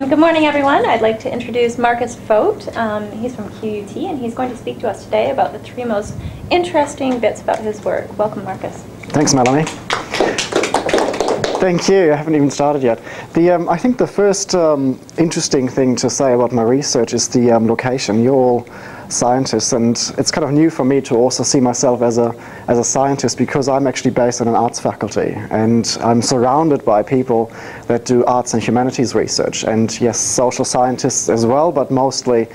Good morning, everyone. I'd like to introduce Marcus Foth. He's from QUT, and he's going to speak to us today about the three most interesting bits about his work. Welcome, Marcus. Thanks, Melanie. Thank you. I haven't even started yet. I think the first interesting thing to say about my research is the location. You're all scientists, and it's kind of new for me to also see myself as a scientist, because I'm actually based on an arts faculty, and I'm surrounded by people that do arts and humanities research, and yes, social scientists as well, but mostly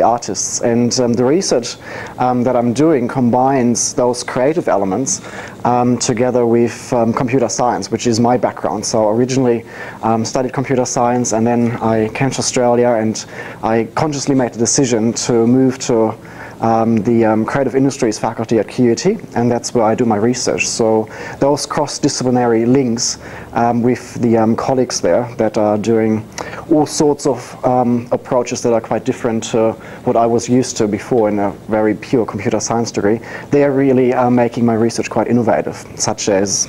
artists. And the research that I'm doing combines those creative elements together with computer science, which is my background. So originally studied computer science, and then I came to Australia, and I consciously made the decision to move to the Creative Industries faculty at QUT, and that's where I do my research. So those cross-disciplinary links with the colleagues there that are doing all sorts of approaches that are quite different to what I was used to before in a very pure computer science degree, they are really making my research quite innovative, such as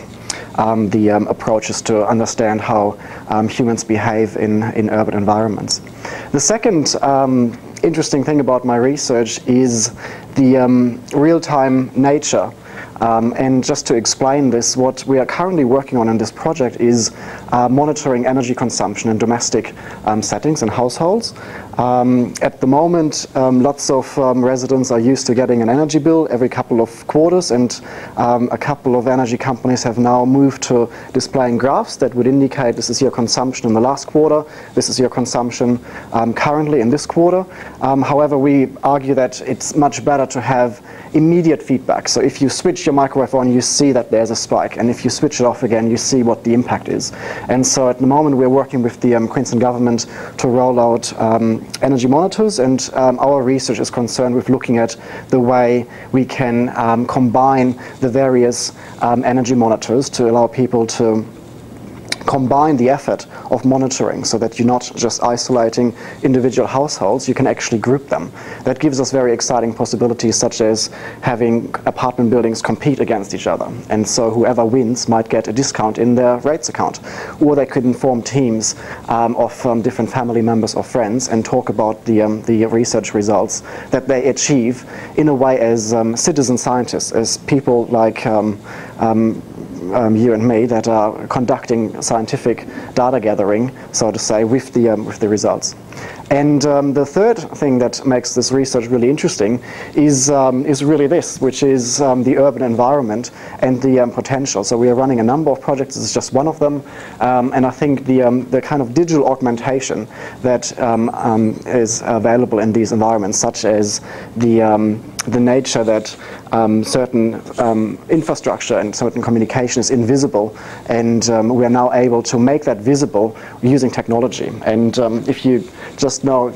the approaches to understand how humans behave in urban environments. The second interesting thing about my research is the real-time nature. And just to explain this, what we are currently working on in this project is monitoring energy consumption in domestic settings and households. At the moment, lots of residents are used to getting an energy bill every couple of quarters, and a couple of energy companies have now moved to displaying graphs that would indicate this is your consumption in the last quarter, this is your consumption currently in this quarter. However, we argue that it's much better to have immediate feedback. So if you switch your microwave on, you see that there's a spike, and if you switch it off again, you see what the impact is. And so at the moment we're working with the Queensland government to roll out energy monitors, and our research is concerned with looking at the way we can combine the various energy monitors to allow people to combine the effort of monitoring, so that you're not just isolating individual households, you can actually group them. That gives us very exciting possibilities, such as having apartment buildings compete against each other, and so whoever wins might get a discount in their rates account. Or they could inform teams of different family members or friends and talk about the research results that they achieve in a way as citizen scientists, as people like you and me that are conducting scientific data gathering, so to say, with the results. And the third thing that makes this research really interesting is really this, which is the urban environment and the potential. So we are running a number of projects. This is just one of them, and I think the kind of digital augmentation that is available in these environments, such as the nature that certain infrastructure and certain communication is invisible, and we are now able to make that visible using technology. And if you just know,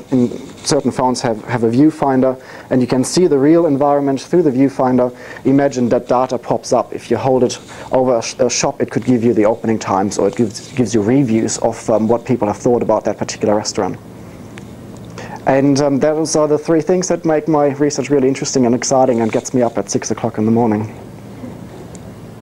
certain phones have a viewfinder, and you can see the real environment through the viewfinder. Imagine that data pops up. If you hold it over a shop, it could give you the opening times, or it gives you reviews of what people have thought about that particular restaurant. And those are the three things that make my research really interesting and exciting and gets me up at 6 o'clock in the morning.